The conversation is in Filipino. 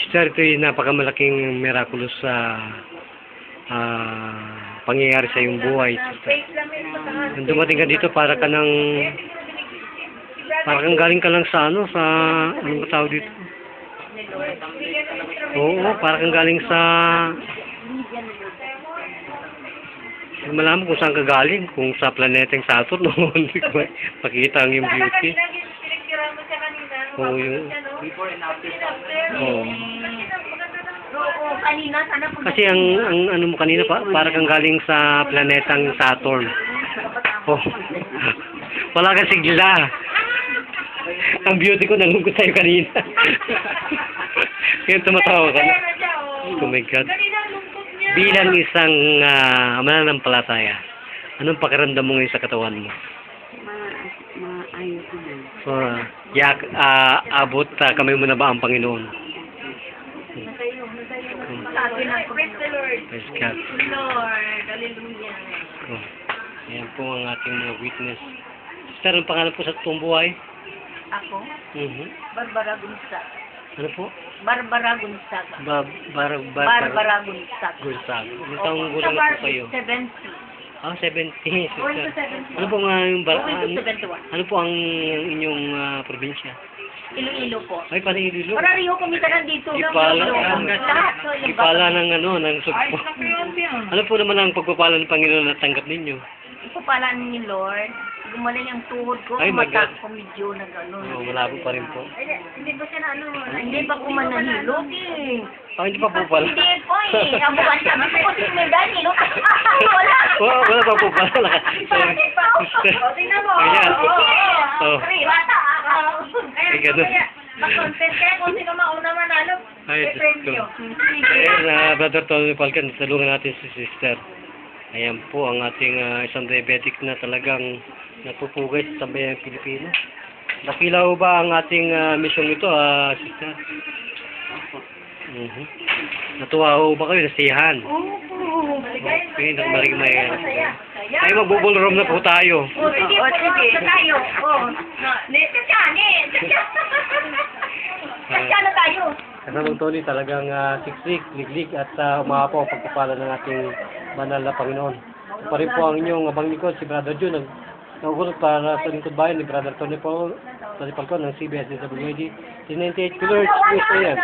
Sister, ito yung napakamalaking miraculous sa pangyayari sa iyong buhay. Nung dumating ka dito, para kang galing ka lang sa anong tawag dito? Oo, para kang galing sa, malaman kung saan ka galing, kung sa planeteng Saturn, hindi ko makita ang iyong beauty. Oo, yung, oo. Kasi ang ano mo kanina, para kang galing sa planetang Saturn. Oh. Wala kang sigla. Ang beauty ko nalungkot sa'yo kanina. Kaya tumatawa ka na. Oh my God. Bilang isang mananampalataya, anong pakiramdam mo ngayon sa katawan mo? Maayos na. Abot kamay mo na ba ang Panginoon? Praise the Lord. Praise God. Lord, hallelujah. Oh. Ayan po ang ating mga witness. Sister, ang pangalan po sa totoong buhay? Ako? Barbara Gonzaga. Ano po? Barbara Gonzaga. Barbara Gonzaga. Gonzaga. Ano taong gulang po kayo? 70. 70. Born to Sister. 70. Ano po nga yung Born to 71. ano po ang inyong probinsya? Iloilo po. Ay, parang Iloilo. Parariho kumita nandito. Ipala, Lahat. ipala ng ng sugpo. Ano po naman ang pagpapala ng Panginoon na tanggap ninyo? Ipapalaan ni Lord. Gumaling ang tuhod ko. Ay, my God. Mata ko medyo na gano'n. Oh, malabo pa rin po. Ay, hindi ba siya na hindi pa ko man nahilot eh. Hindi pa po pala. Hindi po eh. Ang buwan sabi ko si Medani, no? Wala. Wala pa po pala. Hindi pa. O, tingnan mo. Ayan. Oo. Oh. Bata. Ay, ganun. Mag-content kaya kung sino mauna manalo. Ay, May premyo. Ayan, Brother Tony Falcon, tulungan natin si Sister. Ayan po ang ating isang diabetic na talagang nagpupugay sa sambayang Pilipino. Nakila ho ba ang ating mission ito, Sister? Natuwa ho ba kayo? Nasiyahan? Oo. Okay, maligmay. Ay, magbubulrom na po tayo. Sige po, sige tayo. Tsaka na tayo. Kasamang Tony, talagang siksik, liglig at umahapo ang pagpapala ng ating banal na Panginoon. Ito pa rin po ang inyong abang likod, si Brother Jun, nagugulot para sa lingkod bayan ni Brother Tony Falcon ng CBS DWD, 98 Pillars, Yes, ayan.